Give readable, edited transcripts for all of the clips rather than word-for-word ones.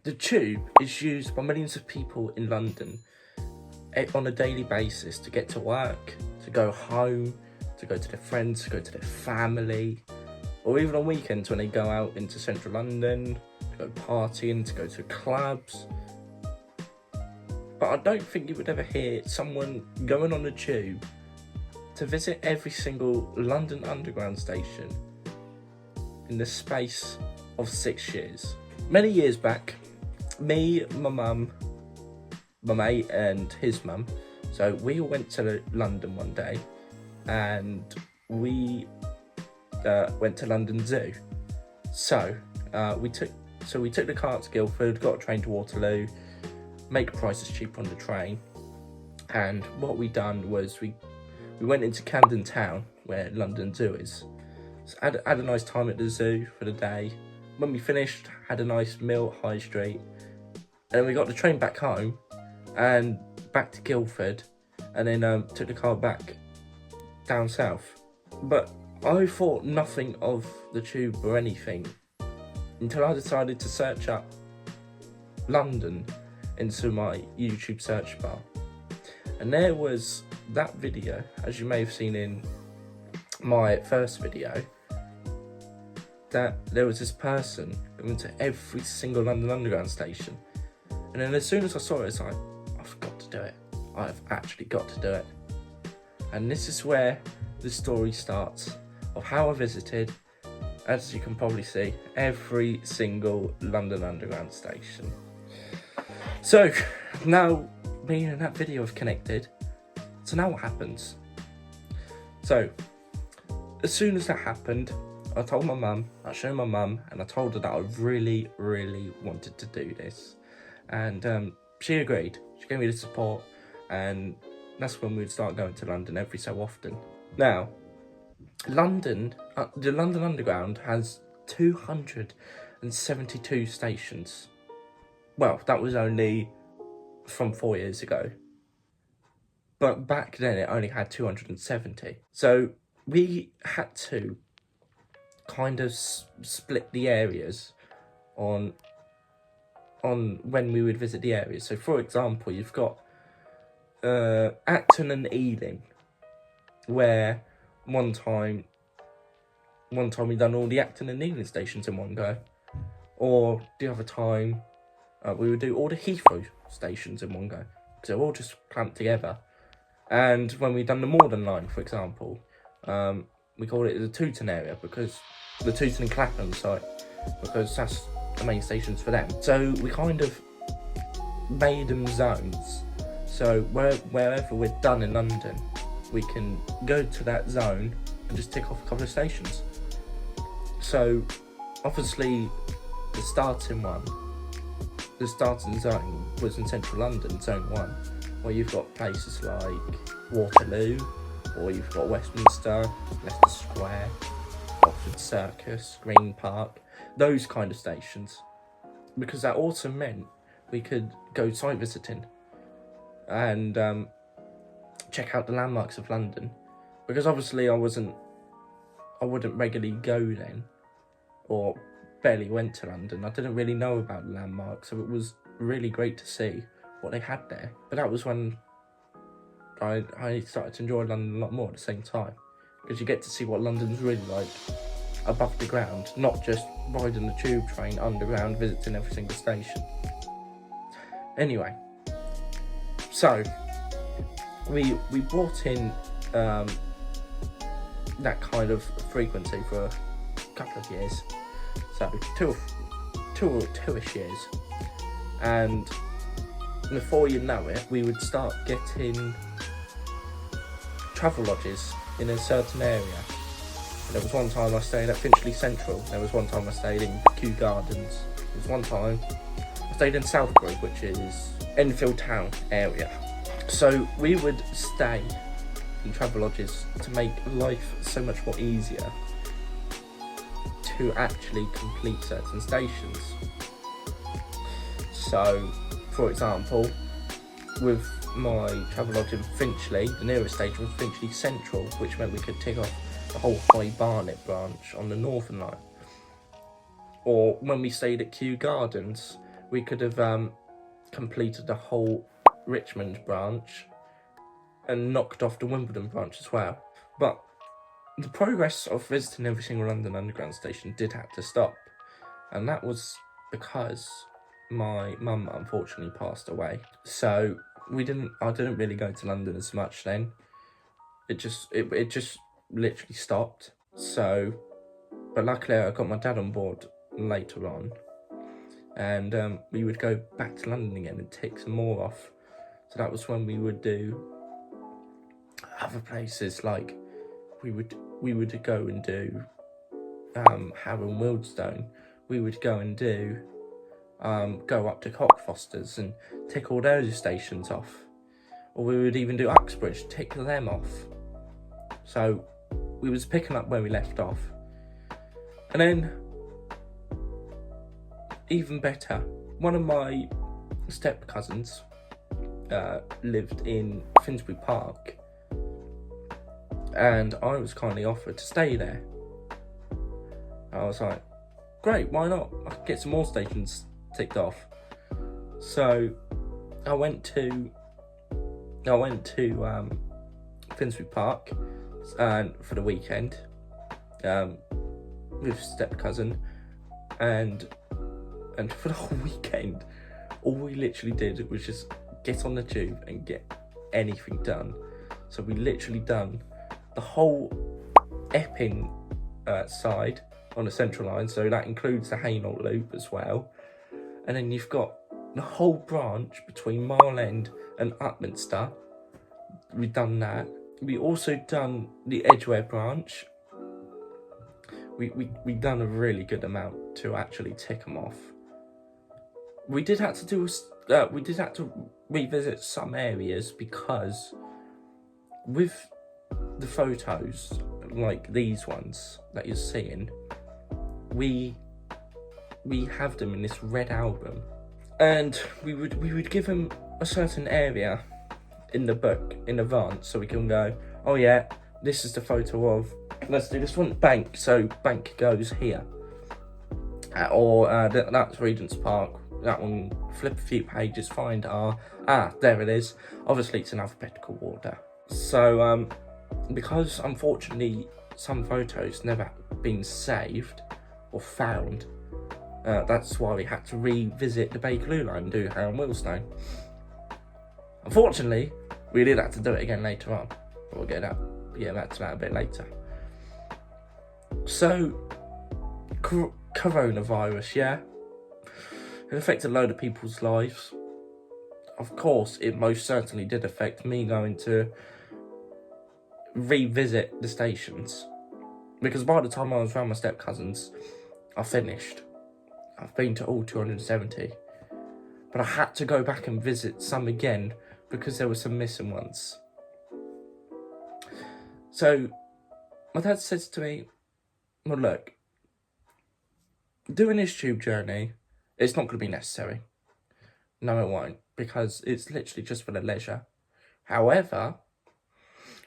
The tube is used by millions of people in London on a daily basis to get to work, to go home, to go to their friends, to go to their family, or even on weekends when they go out into central London, to go partying, to go to clubs. But I don't think you would ever hear someone going on the tube to visit every single London Underground station in the space of 6 years. Many years back, me, my mum, my mate and his mum, so we all went to London one day, and we went to London Zoo. So we took the car to Guildford, got a train to Waterloo, make prices cheap on the train, and what we done was we went into Camden Town where London Zoo is. So had a nice time at the zoo for the day. When we finished, had a nice meal at High Street, and then we got the train back home and back to Guildford, and then took the car back down south. But I thought nothing of the tube or anything until I decided to search up London into my YouTube search bar, and there was that video, as you may have seen in my first video, that there was this person going to every single London Underground station. And then as soon as I saw it, it's like, I've got to do it. I've actually got to do it. And this is where the story starts of how I visited, as you can probably see, every single London Underground station. So now me and that video have connected. So now what happens? So as soon as that happened, I told my mum, I showed my mum, and I told her that I really, really wanted to do this. And she agreed. She gave me the support, and that's when we'd start going to London every so often. Now, London, the London Underground has 272 stations. Well, that was only from 4 years ago. But back then it only had 270. So we had to kind of split the areas on when we would visit the areas. So for example, you've got Acton and Ealing, where one time we done all the Acton and Ealing stations in one go, or the other time we would do all the Heathrow stations in one go, because they're all just clamped together. And when we done the Morden line, for example, we called it the Tooting area, because the Tooting and Clapham site, because that's the main stations for them. So we kind of made them zones. So wherever we're done in London, we can go to that zone and just tick off a couple of stations. So obviously the starting zone was in central London, zone 1, where you've got places like Waterloo, or you've got Westminster, Leicester Square, Oxford Circus, Green Park, those kind of stations. Because that also meant we could go site visiting and check out the landmarks of London. Because obviously I wouldn't regularly go then, or barely went to London. I didn't really know about the landmarks, so it was really great to see what they had there. But that was when I started to enjoy London a lot more at the same time, because you get to see what London's really like above the ground, not just riding the tube train underground, visiting every single station. Anyway, so we brought in that kind of frequency for a couple of years, so two-ish years, and before you know it, we would start getting travel lodges in a certain area. And there was one time I stayed at Finchley Central, there was one time I stayed in Kew Gardens, there was one time I stayed in Southbury, which is Enfield Town area. So we would stay in travel lodges to make life so much more easier to actually complete certain stations. So, for example, with my travel lodge in Finchley, the nearest station was Finchley Central, which meant we could tick off the whole High Barnet branch on the Northern Line. Or when we stayed at Kew Gardens, we could have completed the whole Richmond branch and knocked off the Wimbledon branch as well. But the progress of visiting every single London Underground station did have to stop, and that was because my mum unfortunately passed away. So I didn't really go to London as much then. It just literally stopped. So, but luckily I got my dad on board later on, and we would go back to London again and tick some more off. So that was when we would do other places, like we would go and do Harrow and Wealdstone. We would go and do go up to Cockfosters and tick all those stations off, or we would even do Uxbridge, tick them off. So we was picking up where we left off. And then, even better, one of my step cousins lived in Finsbury Park, and I was kindly offered to stay there. I was like, great, why not? I could get some more stations ticked off. So I went to Finsbury Park for the weekend with step cousin, and for the whole weekend, all we literally did was just get on the tube and get anything done. So we literally done the whole Epping side on the Central Line, so that includes the Hainault Loop as well. And then you've got the whole branch between Mile End and Upminster. We've done that. We also done the Edgware branch. We done a really good amount to actually tick them off. We did have to revisit some areas because with the photos like these ones that you're seeing, we have them in this red album, and we would give them a certain area in the book in advance, so we can go, oh yeah, this is the photo of, let's do this one, Bank, so Bank goes here, or that's Regent's Park. That one, flip a few pages, find there it is. Obviously it's in alphabetical order. So because unfortunately some photos never been saved or found, that's why we had to revisit the Bakerloo line and do Harrow and Wealdstone. Unfortunately, we did have to do it again later on. We'll get back to that a bit later. So, coronavirus, yeah? It affected a load of people's lives. Of course, it most certainly did affect me going to revisit the stations. Because by the time I was around my step-cousins, I finished. I've been to all 270. But I had to go back and visit some again because there were some missing ones. So, my dad says to me, well, look, doing this tube journey, it's not going to be necessary. No, it won't, because it's literally just for the leisure. However,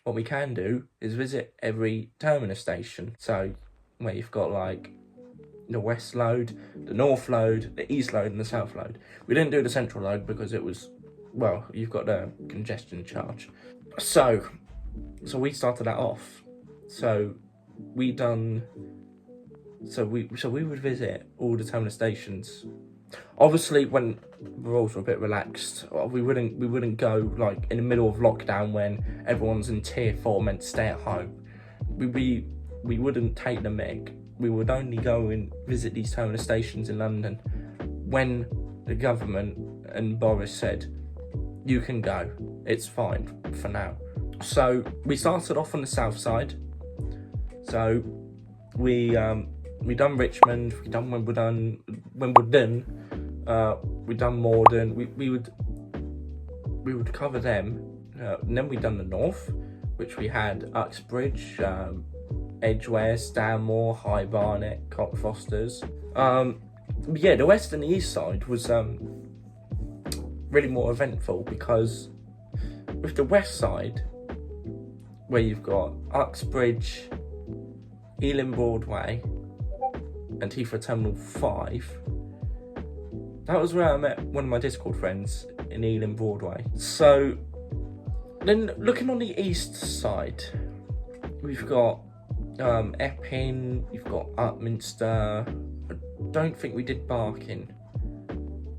what we can do is visit every terminus station. So, where you've got like the West Load, the North Load, the East Load and the South Load. We didn't do the Central Load because it was, well, you've got the congestion charge. So we started that off. So we would visit all the terminus stations. Obviously, when the rules were a bit relaxed, we wouldn't go like in the middle of lockdown when everyone's in tier 4 meant to stay at home. We wouldn't take the mick. We would only go and visit these terminus stations in London when the government and Boris said, you can go, it's fine for now. So we started off on the south side. So we done Richmond, we done Wimbledon, we done Morden. We would cover them. And then we done the north, which we had Uxbridge, Edgware, Stanmore, High Barnet, Cockfosters. The west and the east side was really more eventful because with the west side, where you've got Uxbridge, Ealing Broadway, and Heathrow Terminal 5, that was where I met one of my Discord friends in Ealing Broadway. So then looking on the east side, we've got Epping, we've got Upminster. I don't think we did Barking,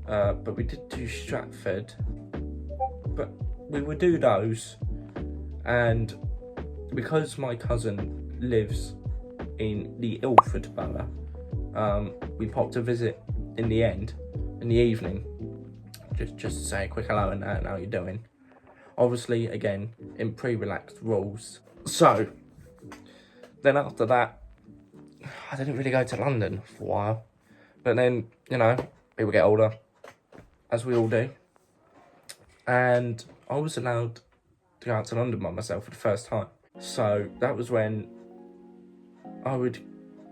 but we did do Stratford. But we would do those, and because my cousin lives in the Ilford borough, we popped a visit in the end, in the evening, just to say a quick hello and how you're doing. Obviously, again, in pre-relaxed rules. So, then after that, I didn't really go to London for a while. But then, you know, people get older, as we all do. And I was allowed to go out to London by myself for the first time. So that was when I would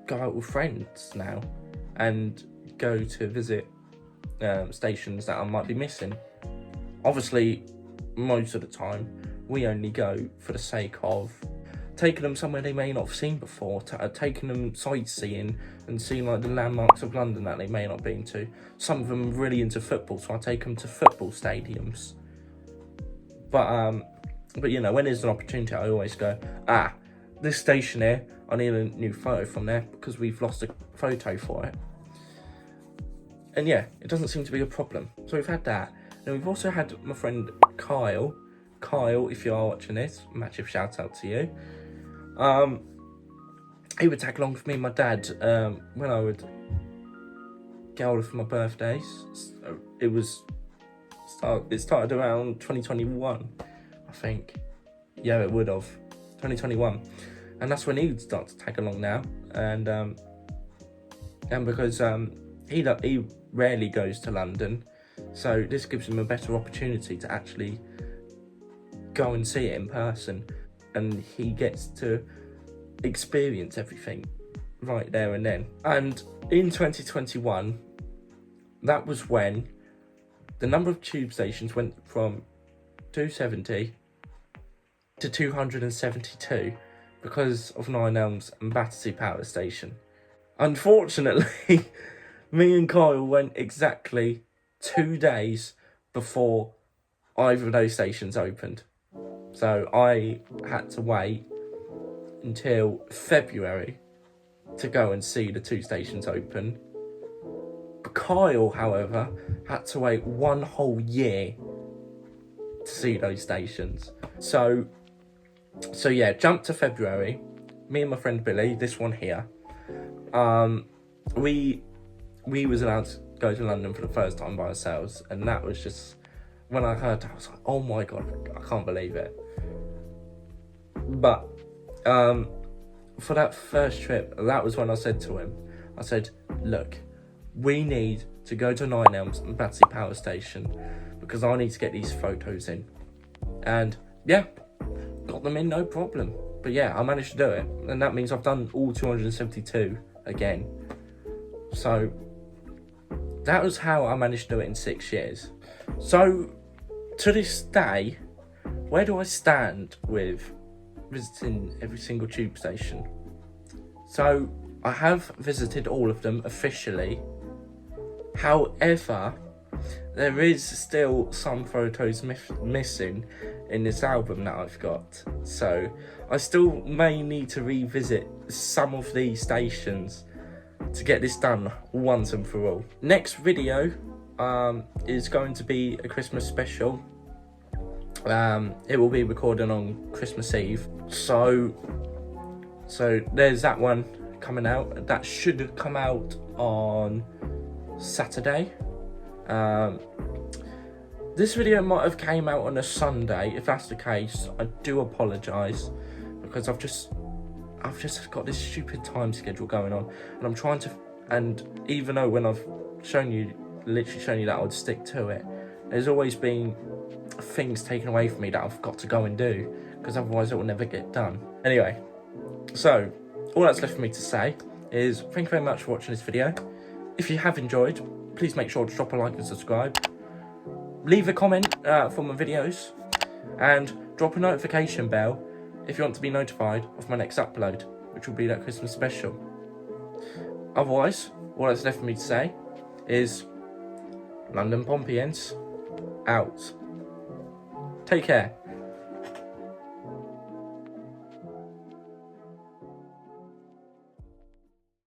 go out with friends now and go to visit stations that I might be missing. Obviously, most of the time, we only go for the sake of taking them somewhere they may not have seen before, taking them sightseeing and seeing like the landmarks of London that they may not have been to. Some of them are really into football, so I take them to football stadiums. But you know, when there's an opportunity, I always go, this station here, I need a new photo from there because we've lost a photo for it. And yeah, it doesn't seem to be a problem. So we've had that. And we've also had my friend Kyle. Kyle, if you are watching this, massive shout out to you. He would tag along with me and my dad when I would get older for my birthdays. It started around 2021, I think. Yeah, it would have. 2021. And that's when he would start to tag along now. And because he rarely goes to London, so this gives him a better opportunity to actually go and see it in person, and he gets to experience everything right there and then. And in 2021, that was when the number of tube stations went from 270 to 272 because of Nine Elms and Battersea Power Station. Unfortunately, me and Kyle went exactly 2 days before either of those stations opened. So I had to wait until February to go and see the two stations open. But Kyle, however, had to wait 1 whole year to see those stations. So yeah, jump to February. Me and my friend Billy, this one here, we was allowed to go to London for the first time by ourselves, and that was just, when I heard that, I was like, oh my god, I can't believe it. But for that first trip, that was when I said to him, I said, look, we need to go to Nine Elms and Battersea Power Station because I need to get these photos in. And yeah, got them in, no problem. But yeah, I managed to do it, and that means I've done all 272 again. So that was how I managed to do it in 6 years. So to this day, where do I stand with visiting every single tube station? So I have visited all of them officially. However, there is still some photos missing in this album that I've got. So I still may need to revisit some of these stations to get this done once and for all. Next video is going to be a Christmas special. It will be recorded on Christmas Eve. So there's that one coming out. That should come out on Saturday. This video might have came out on a Sunday. If that's the case, I do apologise, because I've just got this stupid time schedule going on, and I'm trying to, and even though when I've literally shown you that I would stick to it, there's always been things taken away from me that I've got to go and do, because otherwise it will never get done. Anyway, so all that's left for me to say is thank you very much for watching this video. If you have enjoyed, please make sure to drop a like and subscribe. Leave a comment for my videos, and drop a notification bell if you want to be notified of my next upload, which will be that Christmas special. Otherwise, all that's left for me to say is London Pompeyans, out. Take care.